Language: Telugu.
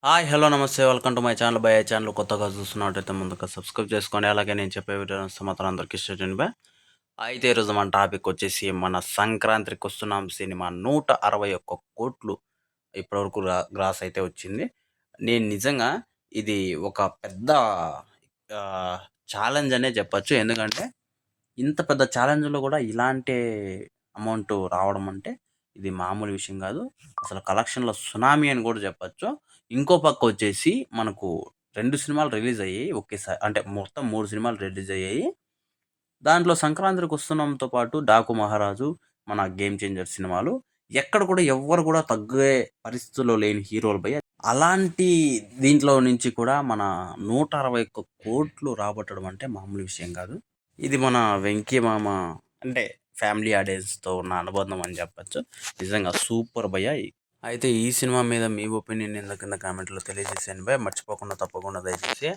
హాయ్ హలో నమస్తే welcome to my channel by channel కొత్తగా చూస్తున్నట్టయితే ముందుగా సబ్స్క్రైబ్ చేసుకోండి. అలాగే నేను చెప్పే వీడియోస్ మాత్రం అందరికీ ఇష్టం బై. అయితే ఈరోజు మన టాపిక్ వచ్చేసి మన సంక్రాంతికి వస్తున్నాం సినిమా 161 కోట్లు ఇప్పటివరకు గ్రాస్ అయితే వచ్చింది. నేను నిజంగా ఇది ఒక పెద్ద ఛాలెంజ్ అనే చెప్పొచ్చు. ఎందుకంటే ఇంత పెద్ద ఛాలెంజ్‌లో కూడా ఇలాంటి అమౌంట్ రావడం అంటే ఇది మామూలు విషయం కాదు. అసలు కలెక్షన్‌ల సునామీ అని కూడా చెప్పొచ్చు. ఇంకో పక్క వచ్చేసి మనకు 2 సినిమాలు రిలీజ్ అయ్యాయి ఒకేసారి. అంటే మొత్తం 3 సినిమాలు రిలీజ్ అయ్యాయి. దాంట్లో సంక్రాంతికి వస్తున్నాంతో పాటు 'డాకు మహారాజు', మన 'గేమ్ చేంజర్' సినిమాలు ఎక్కడ కూడా ఎవ్వరు కూడా తగ్గే పరిస్థితుల్లో లేని హీరోలు భయ్యా. అలాంటి దీంట్లో నుంచి కూడా మన 161 కోట్లు రాబట్టడం అంటే మామూలు విషయం కాదు. ఇది మన 'వెంకీ మామ' అంటే ఫ్యామిలీ ఆడియన్స్‌తో ఉన్న అనుబంధం అని చెప్పొచ్చు. నిజంగా సూపర్ భయ్యా! అయితే ఈ సినిమా మీద మీ ఒపీనియన్ ఏందో కింద కామెంట్‌లో తెలియజేసేయండి భయ్యా. మర్చిపోకుండా తప్పకుండా దయచేసి